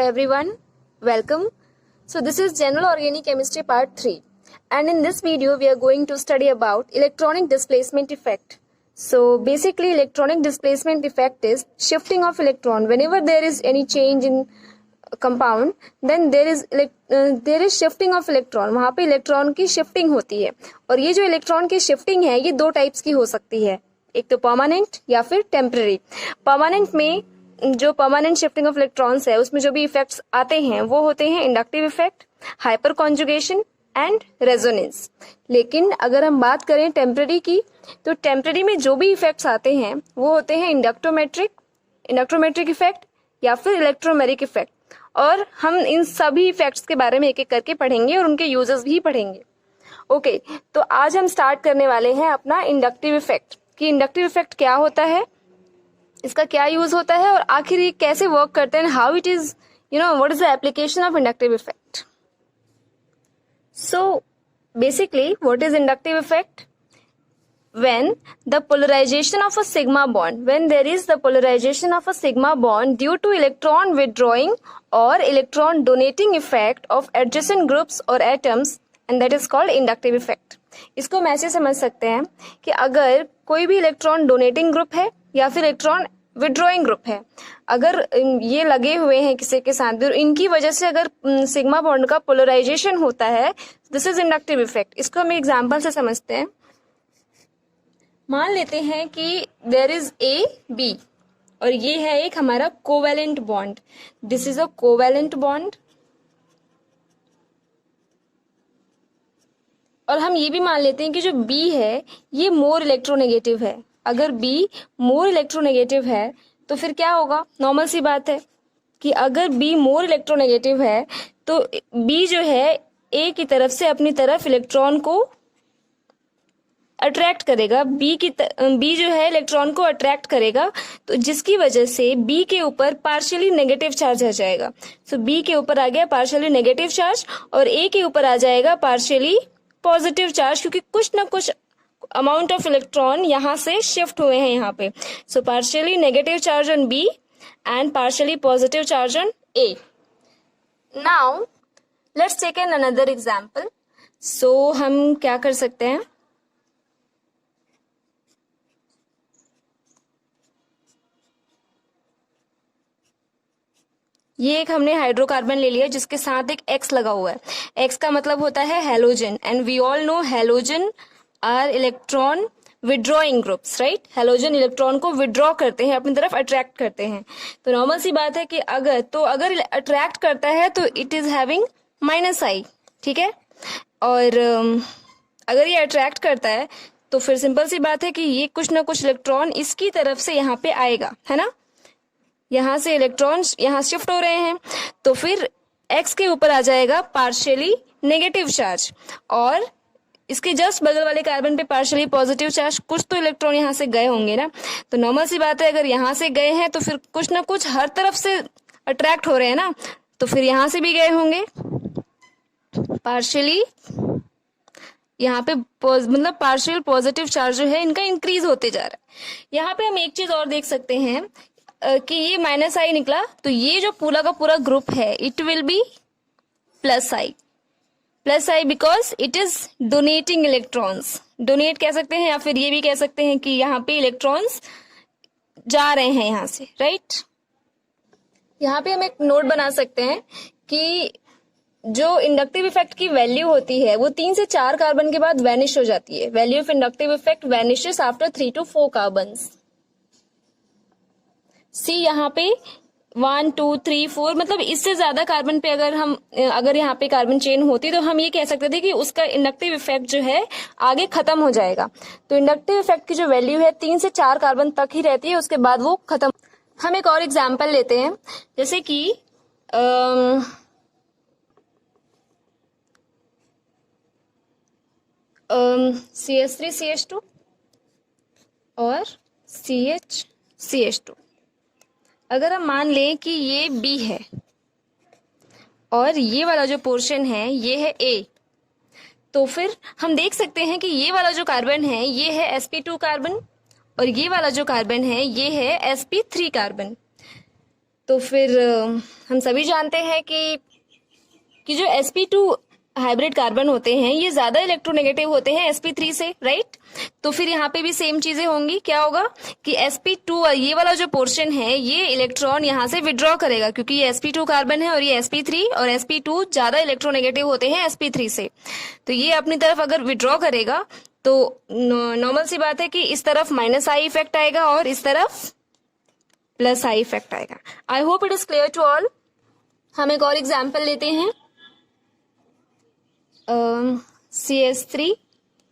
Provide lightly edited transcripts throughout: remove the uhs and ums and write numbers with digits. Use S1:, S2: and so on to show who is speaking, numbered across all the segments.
S1: everyone, welcome. So this is General Organic Chemistry Part 3, and in this video we are going to study about electronic displacement effect. So basically electronic displacement effect is shifting of electron. Whenever there is any change in a compound, then there is shifting of electron. वहाँ पे electron की shifting होती है, और ये जो electron की shifting है ये दो टाइप्स की हो सकती है, एक तो परमानेंट या फिर टेम्पररी. परमानेंट में जो परमानेंट शिफ्टिंग ऑफ इलेक्ट्रॉन्स है उसमें जो भी इफेक्ट्स आते हैं वो होते हैं inductive effect, hyper conjugation and resonance. लेकिन अगर हम बात करें टेम्पररी की, तो टेम्पररी में जो भी इफेक्ट्स आते हैं वो होते हैं इंडक्ट्रोमेट्रिक इफेक्ट या फिर इलेक्ट्रोमेरिक इफेक्ट. और हम इन सभी इफेक्ट्स के बारे में एक एक करके पढ़ेंगे और उनके यूजेस भी पढ़ेंगे. ओके, तो आज हम स्टार्ट करने वाले हैं अपना इंडक्टिव इफेक्ट कि इंडक्टिव इफेक्ट क्या होता है, इसका क्या यूज होता है और आखिर ये कैसे वर्क करते हैं, how it is what is the application of inductive effect. So basically what is inductive effect? when the polarization of a sigma bond, when there is the polarization of a sigma bond due to electron withdrawing or electron donating effect of adjacent groups or atoms, and that is called inductive effect. इसको हम ऐसे समझ सकते हैं कि अगर कोई भी इलेक्ट्रॉन डोनेटिंग ग्रुप है या फिर इलेक्ट्रॉन विड्रॉइंग ग्रुप है, अगर ये लगे हुए हैं किसी के साथ और इनकी वजह से अगर सिग्मा बॉन्ड का पोलराइजेशन होता है, दिस इज इंडक्टिव इफेक्ट. इसको हम एग्जाम्पल से समझते हैं. मान लेते हैं कि देयर इज ए बी और ये है एक हमारा covalent bond. This is a covalent bond. और हम ये भी मान लेते हैं कि जो बी है ये मोर इलेक्ट्रोनेगेटिव है. अगर बी मोर इलेक्ट्रोनेगेटिव है तो फिर क्या होगा? नॉर्मल सी बात है कि अगर बी मोर इलेक्ट्रोनेगेटिव है तो बी जो है ए की तरफ से अपनी तरफ इलेक्ट्रॉन को अट्रैक्ट करेगा. बी जो है इलेक्ट्रॉन को अट्रैक्ट करेगा, तो जिसकी वजह से बी के ऊपर पार्शियली नेगेटिव चार्ज आ जाएगा. सो बी के ऊपर आ गया पार्शियली नेगेटिव चार्ज और ए के ऊपर आ जाएगा पार्शियली पॉजिटिव चार्ज, क्योंकि कुछ ना कुछ अमाउंट ऑफ इलेक्ट्रॉन यहाँ से शिफ्ट हुए हैं यहाँ पे. So partially negative charge on B and partially positive charge on A. Now let's take an another example. So हम क्या कर सकते हैं, ये एक हमने हाइड्रोकार्बन ले लिया जिसके साथ एक X लगा हुआ है. X का मतलब होता है halogen, and we all know halogen are electron withdrawing groups, right. Halogen electron को विड्रॉ करते हैं, अपनी तरफ अट्रैक्ट करते हैं. तो नॉर्मल सी बात है कि अगर अट्रैक्ट करता है तो इट इज हैविंग -I, ठीक है. और अगर ये अट्रैक्ट करता है तो फिर सिंपल सी बात है कि ये कुछ ना कुछ इलेक्ट्रॉन इसकी तरफ से यहाँ पे आएगा, है ना. यहाँ से इलेक्ट्रॉन्स यहाँ शिफ्ट हो रहे हैं, तो फिर X के ऊपर आ जाएगा पार्शियली नेगेटिव चार्ज और इसके जस्ट बगल वाले कार्बन पे पार्शियली पॉजिटिव चार्ज. कुछ तो इलेक्ट्रॉन यहाँ से गए होंगे ना. तो नॉर्मल सी बात है अगर यहाँ से गए हैं तो फिर कुछ ना कुछ हर तरफ से अट्रैक्ट हो रहे हैं ना, तो फिर यहाँ से भी गए होंगे पार्शियली. यहाँ पे मतलब पार्शियल पॉजिटिव चार्ज जो है इनका इंक्रीज होते जा रहा है. यहाँ पे हम एक चीज और देख सकते हैं कि ये -I निकला, तो ये जो पूरा का पूरा ग्रुप है it will be +I because it is donating electrons. Donate कह सकते हैं या फिर ये भी कह सकते हैं कि यहाँ पे इलेक्ट्रॉन्स जा रहे हैं यहाँ से, राइट. यहाँ पे हम एक नोट बना सकते हैं कि जो इंडक्टिव इफेक्ट की वैल्यू होती है वो 3 से 4 कार्बन के बाद वैनिश हो जाती है. Value of inductive effect vanishes after 3 to 4 carbons. C यहाँ पे 1 2 3 4 मतलब इससे ज्यादा कार्बन पे अगर यहाँ पे कार्बन चेन होती तो हम ये कह सकते थे कि उसका इंडक्टिव इफेक्ट जो है आगे खत्म हो जाएगा. तो इंडक्टिव इफेक्ट की जो वैल्यू है 3 से 4 कार्बन तक ही रहती है, उसके बाद वो खत्म. हम एक और एग्जाम्पल लेते हैं, जैसे कि CH3CH2 और CH2. अगर हम मान लें कि ये B है और ये वाला जो पोर्शन है ये है A, तो फिर हम देख सकते हैं कि ये वाला जो कार्बन है ये है sp2 कार्बन और ये वाला जो कार्बन है ये है sp3 कार्बन. तो फिर हम सभी जानते हैं कि जो sp2 हाइब्रिड कार्बन होते हैं ये ज्यादा इलेक्ट्रोनेगेटिव होते हैं sp3 से, राइट। तो फिर यहाँ पे भी सेम चीजें होंगी। क्या होगा कि sp2 ये वाला जो पोर्शन है ये इलेक्ट्रॉन यहाँ से विड्रॉ करेगा, क्योंकि ये sp2 कार्बन है और ये sp3, और sp2 ज्यादा इलेक्ट्रोनेगेटिव होते हैं sp3 से। तो ये अपनी तरफ अगर विड्रॉ करेगा तो नॉर्मल सी बात है कि इस तरफ माइनस आई इफेक्ट आएगा और इस तरफ प्लस आई इफेक्ट आएगा। I hope it is clear to all. हम एक और एग्जाम्पल लेते हैं। CH3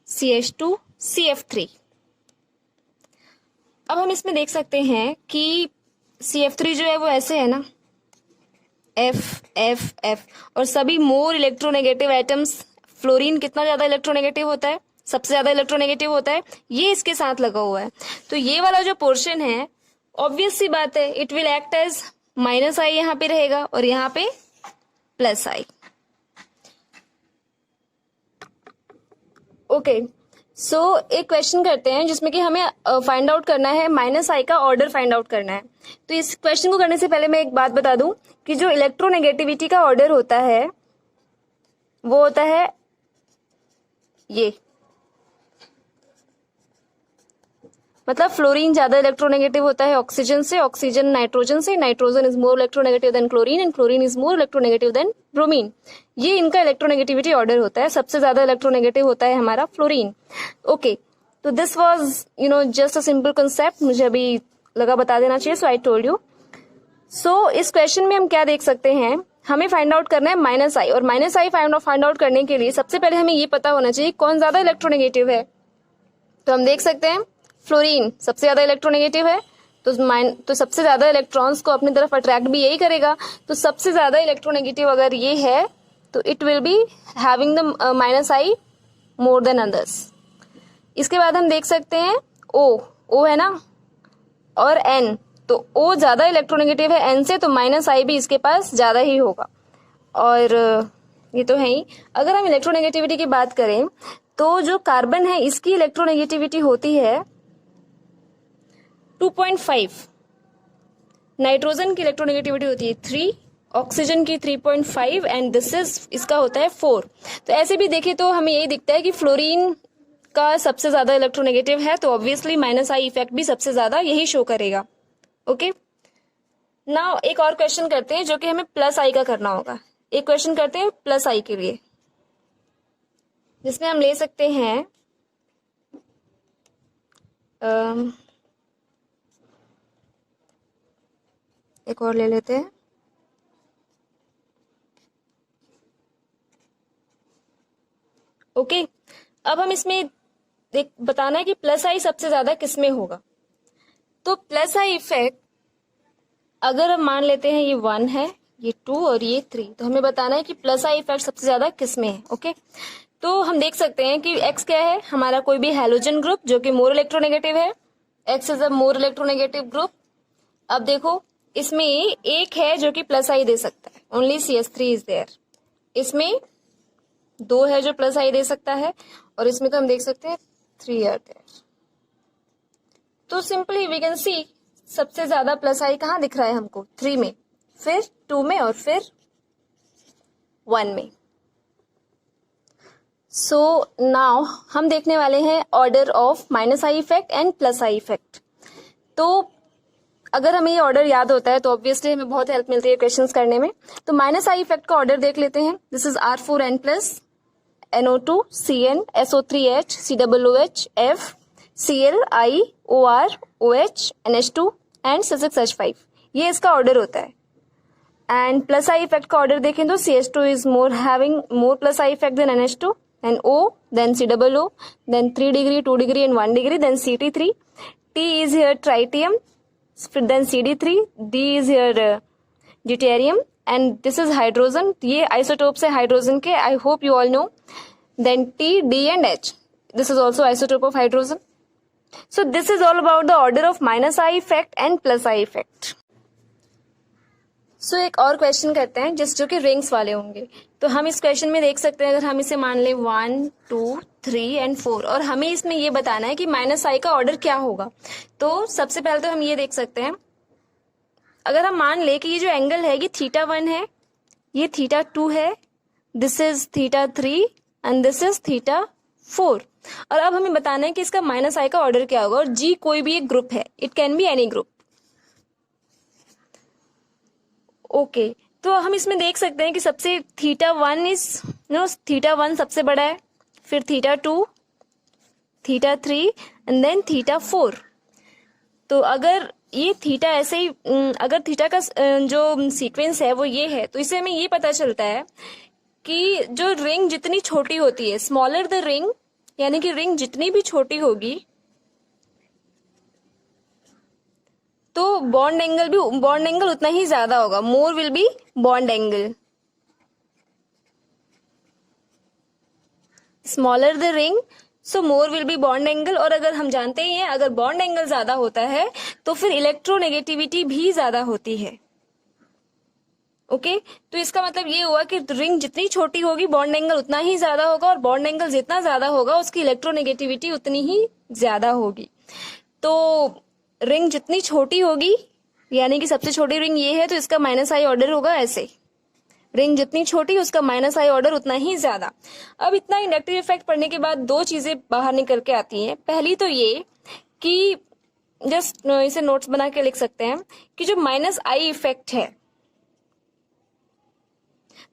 S1: CH2 CF3। अब हम इसमें देख सकते हैं कि CF3 जो है वो ऐसे है ना, F F F, और सभी मोर इलेक्ट्रोनेगेटिव एटम्स। फ्लोरीन कितना ज्यादा इलेक्ट्रोनेगेटिव होता है, सबसे ज्यादा इलेक्ट्रोनेगेटिव होता है, ये इसके साथ लगा हुआ है। तो ये वाला जो पोर्शन है ऑब्वियस सी बात है it will act as minus I, यहाँ पे रहेगा और यहाँ पे प्लस आई। ओके, सो एक क्वेश्चन करते हैं जिसमें कि हमें फाइंड आउट करना है माइनस आई का ऑर्डर फाइंड आउट करना है। तो इस क्वेश्चन को करने से पहले मैं एक बात बता दूं कि जो इलेक्ट्रोनेगेटिविटी का ऑर्डर होता है वो होता है ये, मतलब फ्लोरीन ज्यादा इलेक्ट्रोनेगेटिव होता है ऑक्सीजन से, ऑक्सीजन नाइट्रोजन से, nitrogen is more electronegative than chlorine and chlorine is more electronegative than bromine. ये इनका इलेक्ट्रोनेगेटिविटी ऑर्डर होता है। सबसे ज्यादा इलेक्ट्रोनेगेटिव होता है हमारा फ्लोरीन। ओके, तो this was just a simple concept, मुझे अभी लगा बता देना चाहिए, सो आई टोल्ड यू। सो इस क्वेश्चन में हम क्या देख सकते हैं, हमें फाइंड आउट करना है माइनस आई, और माइनस आई फाइंड आउट करने के लिए सबसे पहले हमें ये पता होना चाहिए कौन ज्यादा इलेक्ट्रोनेगेटिव है। तो हम देख सकते हैं फ्लोरीन सबसे ज्यादा इलेक्ट्रोनेगेटिव है, तो सबसे ज्यादा इलेक्ट्रॉन्स को अपनी तरफ अट्रैक्ट भी यही करेगा। तो सबसे ज्यादा इलेक्ट्रोनेगेटिव अगर ये है तो it will be having the minus I more than others. इसके बाद हम देख सकते हैं ओ है ना, और एन, तो ओ ज्यादा इलेक्ट्रोनेगेटिव है एन से, तो माइनस आई भी इसके पास ज्यादा ही होगा। और ये तो है ही। अगर हम इलेक्ट्रोनेगेटिविटी की बात करें तो जो कार्बन है इसकी इलेक्ट्रोनेगेटिविटी होती है 2.5, नाइट्रोजन की इलेक्ट्रोनेगेटिविटी होती है 3, ऑक्सीजन की 3.5 एंड इसका होता है 4। तो ऐसे भी देखें तो हमें यही दिखता है कि फ्लोरीन का सबसे ज्यादा इलेक्ट्रोनेगेटिव है, तो ऑब्वियसली माइनस आई इफेक्ट भी सबसे ज्यादा यही शो करेगा। ओके, नाउ एक और क्वेश्चन करते हैं जो कि हमें प्लस आई का करना होगा। एक क्वेश्चन करते हैं प्लस आई के लिए, जिसमें हम ले सकते हैं एक और ले लेते हैं। ओके, अब हम इसमें बताना है कि प्लस आई सबसे ज्यादा किसमें होगा। तो प्लस आई इफेक्ट अगर हम मान लेते हैं ये 1 है, ये 2 और ये 3, तो हमें बताना है कि प्लस आई इफेक्ट सबसे ज्यादा किसमें है। ओके, तो हम देख सकते हैं कि X क्या है, हमारा कोई भी हैलोजन ग्रुप जो कि मोर इलेक्ट्रोनेगेटिव है। X is a more electronegative group. अब देखो इसमें एक है जो कि प्लस आई दे सकता है, ओनली CH3 इज देयर। इसमें 2 है जो प्लस आई दे सकता है, और इसमें तो हम देख सकते हैं 3 आर देयर। तो सिंपली वी कैन सी सबसे ज्यादा प्लस आई कहाँ दिख रहा है हमको, 3 में, फिर 2 में और फिर 1 में। सो नाउ हम देखने वाले हैं order of minus I effect and plus I effect. तो अगर हमें ये ऑर्डर याद होता है तो ऑब्वियसली हमें बहुत हेल्प मिलती है क्वेश्चंस करने में। तो माइनस आई इफेक्ट का ऑर्डर देख लेते हैं। This is R4N plus NO2 CN SO3H COOH F Cl I OR OH NH2 and C6H5, ये इसका ऑर्डर होता है। एंड प्लस आई इफेक्ट का ऑर्डर देखें तो CH2 is more having more plus I effect than NH2 and O, then COO, then 3 degree, 2 degree and 1 degree, then CT3. T is here tritium, then CD3, D is here deuterium, and this is hydrogen. ये isotopes है hydrogen के, I hope you all know. Then T, D and H. This is also isotope of hydrogen. So this is all about the order of minus I effect and plus I effect. सो एक और question करते हैं जो कि rings वाले होंगे। तो हम इस क्वेश्चन में देख सकते हैं, अगर हम इसे मान लें 1, 2, 3 एंड 4, और हमें इसमें ये बताना है कि माइनस आई का ऑर्डर क्या होगा। तो सबसे पहले तो हम ये देख सकते हैं अगर हम मान ले कि ये जो एंगल है ये θ1 है, ये θ2 है, this is θ3 and this is θ4, और अब हमें बताना है कि इसका माइनस आई का ऑर्डर क्या होगा। और जी कोई भी एक ग्रुप है, it can be any group. Okay, तो हम इसमें देख सकते हैं कि सबसे θ1 इज θ1 सबसे बड़ा है, फिर θ2, θ3 एंड देन θ4। तो अगर ये थीटा ऐसे ही अगर थीटा का जो सीक्वेंस है वो ये है, तो इससे हमें ये पता चलता है कि जो रिंग जितनी छोटी होती है, स्मॉलर द रिंग, यानी कि रिंग जितनी भी छोटी होगी तो बॉन्ड एंगल उतना ही ज्यादा होगा, more will be bond angle. Smaller the ring so more will be bond angle. और अगर हम जानते ही हैं अगर बॉन्ड एंगल ज्यादा होता है तो फिर इलेक्ट्रोनेगेटिविटी भी ज्यादा होती है। ओके, तो इसका मतलब ये हुआ कि रिंग जितनी छोटी होगी बॉन्ड एंगल उतना ही ज्यादा होगा, और बॉन्ड एंगल जितना ज्यादा होगा उसकी इलेक्ट्रोनेगेटिविटी उतनी ही ज्यादा होगी। तो रिंग जितनी छोटी होगी, यानी कि सबसे छोटी रिंग ये है, तो इसका माइनस आई ऑर्डर होगा ऐसे। रिंग जितनी छोटी उसका माइनस आई ऑर्डर उतना ही ज्यादा। अब इतना इंडक्टिव इफेक्ट पढ़ने के बाद दो चीजें बाहर निकल के आती हैं। पहली तो ये कि जस्ट इसे नोट्स बना के लिख सकते हैं कि जो माइनस आई इफेक्ट है,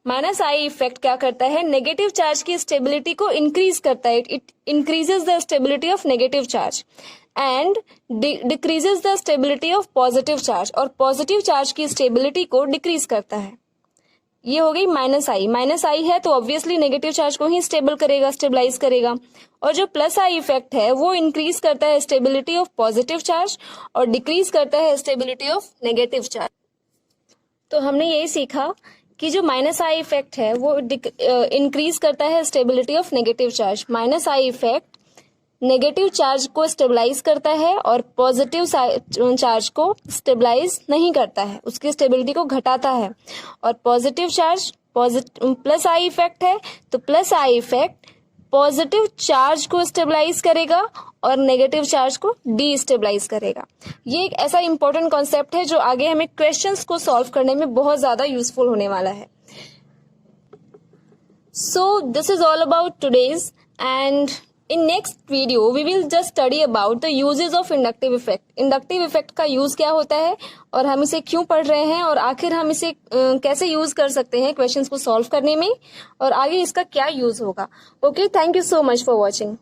S1: माइनस आई इफेक्ट क्या करता है, नेगेटिव चार्ज की स्टेबिलिटी को इंक्रीज करता है। It increases the stability of negative charge and decreases the stability of positive charge, और पॉजिटिव चार्ज की स्टेबिलिटी को डिक्रीज करता है। ये हो गई माइनस आई। माइनस आई है तो ऑब्वियसली नेगेटिव चार्ज को ही स्टेबलाइज करेगा। और जो प्लस आई इफेक्ट है वो इंक्रीज करता है स्टेबिलिटी ऑफ पॉजिटिव चार्ज और डिक्रीज करता है स्टेबिलिटी ऑफ नेगेटिव चार्ज। तो हमने यही सीखा कि जो माइनस आई इफेक्ट है वो इंक्रीज करता है stability of negative charge. Minus I effect negative charge को स्टेबलाइज करता है और पॉजिटिव चार्ज को स्टेबलाइज नहीं करता है, उसकी स्टेबिलिटी को घटाता है। और positive charge plus I effect है, तो plus I effect positive charge को स्टेबलाइज करेगा और नेगेटिव चार्ज को डीस्टेबलाइज करेगा। ये एक ऐसा इंपॉर्टेंट कॉन्सेप्ट है जो आगे हमें क्वेश्चंस को सॉल्व करने में बहुत ज्यादा यूजफुल होने वाला है। So this is all about today's, and in next video we will just study about the uses of inductive effect. Inductive effect का यूज क्या होता है और हम इसे क्यों पढ़ रहे हैं और आखिर हम इसे कैसे यूज कर सकते हैं क्वेश्चंस को सॉल्व करने में और आगे इसका क्या यूज होगा। Okay, thank you so much for watching.